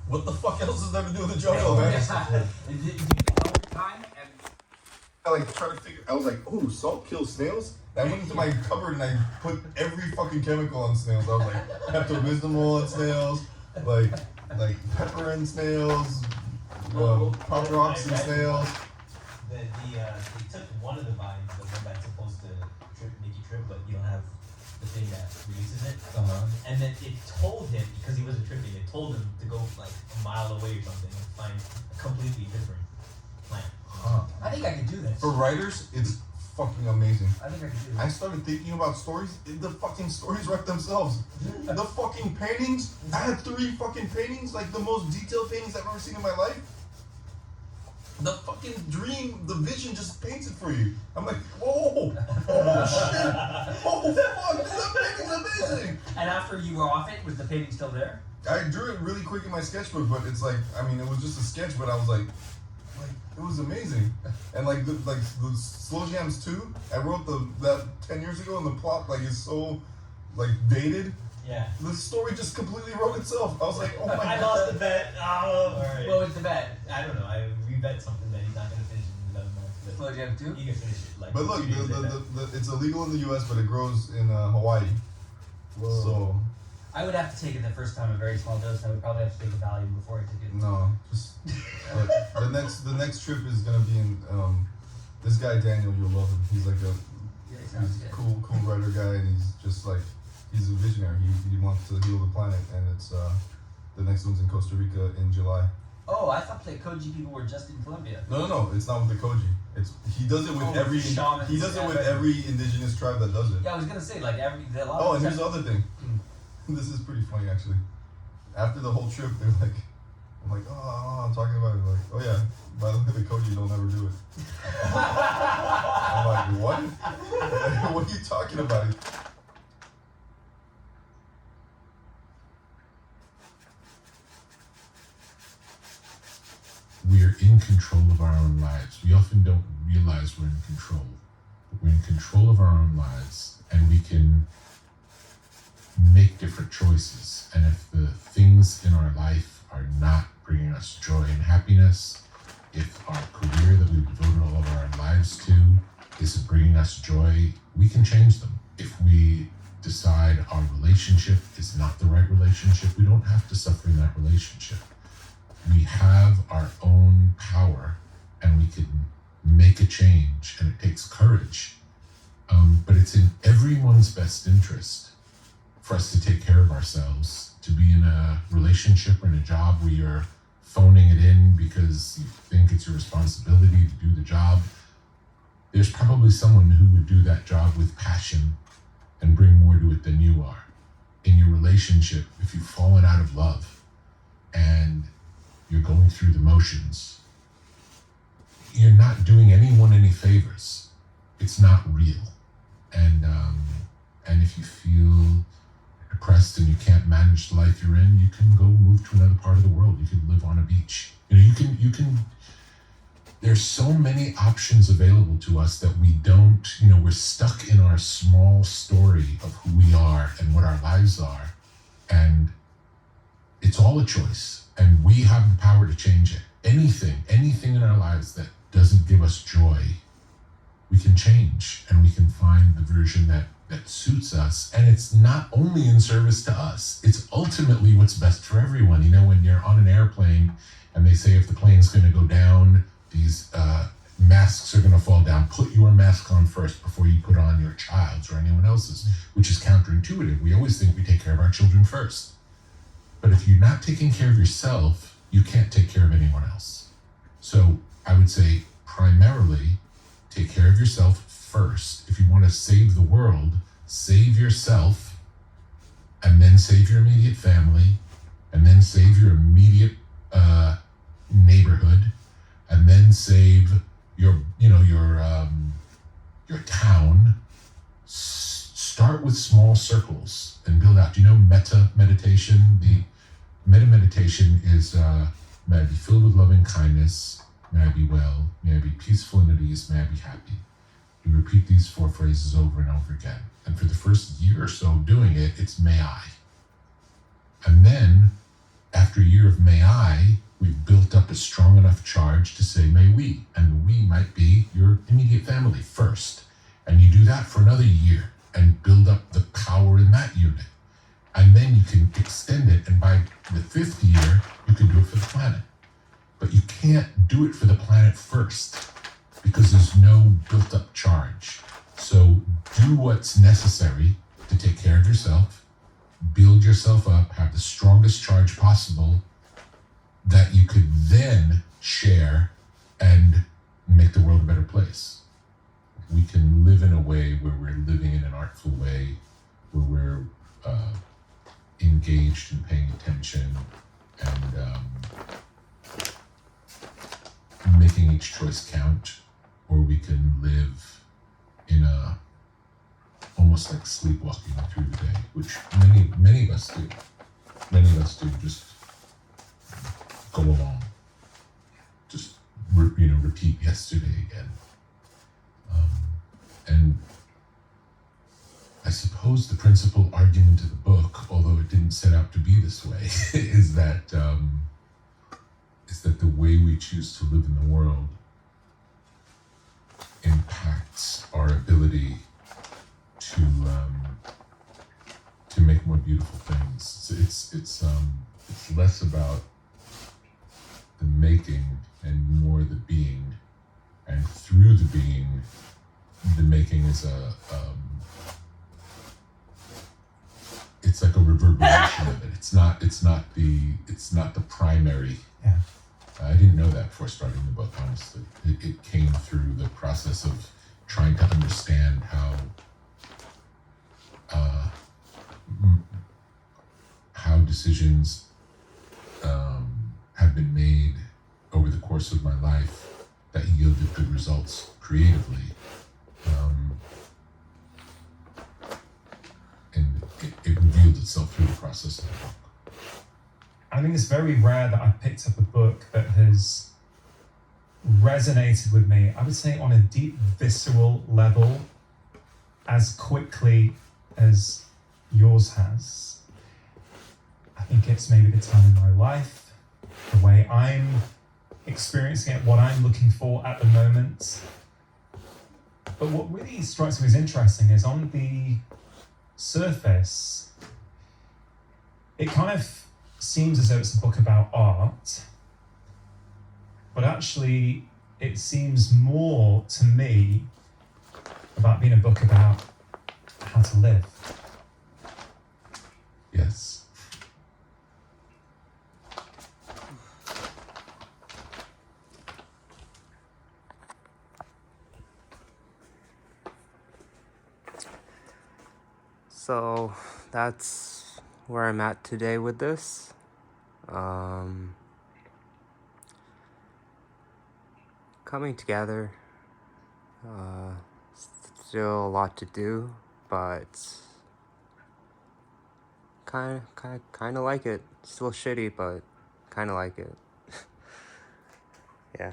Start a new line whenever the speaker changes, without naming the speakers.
What the fuck else is there to do in the jungle, man?
Time and
I like try to figure. I was like, "Oh, salt kills snails." I went into my cupboard and I put every fucking chemical on snails. I was like, Pepto-Bismol on snails, like pepper in snails, Pop Rocks in snails.
They took one of the vines, the one that's supposed to make you trip, but you don't have the thing that releases it. And then it told him, because he wasn't tripping, it told him to go like a mile away or something and find a completely different plant.
I think I could do this.
For writers, it's fucking amazing.
I think I could do this.
I started thinking about stories. The fucking stories write themselves. The fucking paintings. I had 3 fucking paintings, like the most detailed paintings I've ever seen in my life. The fucking dream, the vision just paints it for you. I'm like, oh shit, oh fuck, that painting's amazing.
And after you were off it, was the painting still there?
I drew it really quick in my sketchbook, but it's like, I mean, it was just a sketch, but I was like, it was amazing. And like the Slow Jams 2, I wrote that 10 years ago, and the plot like is so like dated.
Yeah.
The story just completely wrote itself. I was like, oh my god.
I lost the bet. Oh, alright.
What was the bet?
I don't know. We bet something that he's not going to finish in 11 months. But
Slow Jam 2?
you can finish it. Like,
But look,
2 days later.
it's illegal in the U.S., but it grows in Hawaii.
Whoa.
So
I would have to take it the first time, a very small dose. I would probably have to take a Valium before I took it.
no, just but the next trip is gonna be in this guy Daniel. You'll love him. He's like
Yeah, it sounds
he's a
good.
cool writer guy, and he's just like he's a visionary. He wants to heal the planet, and it's the next one's in Costa Rica in July.
Oh, I thought the Koji people were just in Colombia.
No, it's not with the Koji. He does it with every
shamans.
he does it with every indigenous tribe that does it.
Yeah, I was gonna say like
Oh, and here's the other thing. This is pretty funny actually. After the whole trip, they're like, I'm like, oh, I'm talking about it. Like, oh yeah, by the way, the Koji don't ever do it. I'm like, what? What are you talking about?
We are in control of our own lives. We often don't realize we're in control, but we're in control of our own lives, and we can make different choices. And if the things in our life are not bringing us joy and happiness, if our career that we've devoted all of our lives to isn't bringing us joy, we can change them. If we decide our relationship is not the right relationship, we don't have to suffer in that relationship. We have our own power, and we can make a change, and it takes courage. But it's in everyone's best interest for us to take care of ourselves, to be in a relationship or in a job where you're phoning it in because you think it's your responsibility to do the job. There's probably someone who would do that job with passion and bring more to it than you are. In your relationship, if you've fallen out of love and you're going through the motions, you're not doing anyone any favors. It's not real. And if you feel depressed and you can't manage the life you're in, you can go move to another part of the world. You can live on a beach. You can there's so many options available to us that we don't, we're stuck in our small story of who we are and what our lives are. And it's all a choice. And we have the power to change it. Anything in our lives that doesn't give us joy, we can change, and we can find the version that suits us. And it's not only in service to us, it's ultimately what's best for everyone. When you're on an airplane and they say if the plane's going to go down, these masks are going to fall down. Put your mask on first before you put on your child's or anyone else's, which is counterintuitive. We always think we take care of our children first. But if you're not taking care of yourself, you can't take care of anyone else. So I would say primarily take care of yourself first. If you want to save the world, save yourself, and then save your immediate family, and then save your immediate neighborhood, and then save your town. Start with small circles and build out. Metta meditation? The metta meditation is, may I be filled with loving kindness, may I be well, may I be peaceful and at ease, may I be happy. You repeat these 4 phrases over and over again. And for the first year or so doing it, it's may I. And then, after after a year of may I, we've built up a strong enough charge to say may we. And the we might be your immediate family first. And you do that for another year and build up the power in that unit. And then you can extend it, and by the 5th year, you can do it for the planet. But you can't do it for the planet first because there's no built up charge. So do what's necessary to take care of yourself, build yourself up, have the strongest charge possible that you could then share and make the world a better place. We can live in a way where we're living in an artful way, where we're engaged and paying attention and making each choice count, or we can live in a almost like sleepwalking through the day, which many of us do. Many of us do, just go along, just repeat yesterday again. And I suppose the principal argument of the book, although it didn't set out to be this way, is that the way we choose to live in the world impacts our ability to make more beautiful things. So it's less about the making and more the being, and through the being, the making is it's like a reverberation of it. It's not the primary.
Yeah.
I didn't know that before starting the book, honestly. It came through the process of trying to understand how decisions have been made over the course of my life that yielded good results creatively. And it revealed itself through the process of the book.
I think it's very rare that I've picked up a book that has resonated with me, I would say on a deep, visceral level, as quickly as yours has. I think it's maybe the time in my life, the way I'm experiencing it, what I'm looking for at the moment. But what really strikes me as interesting is on the surface, it kind of seems as though it's a book about art, but actually it seems more to me about being a book about how to live.
Yes.
So that's where I'm at today with this. Coming together. Still a lot to do, but kind of like it. Still shitty, but kind of like it. Yeah.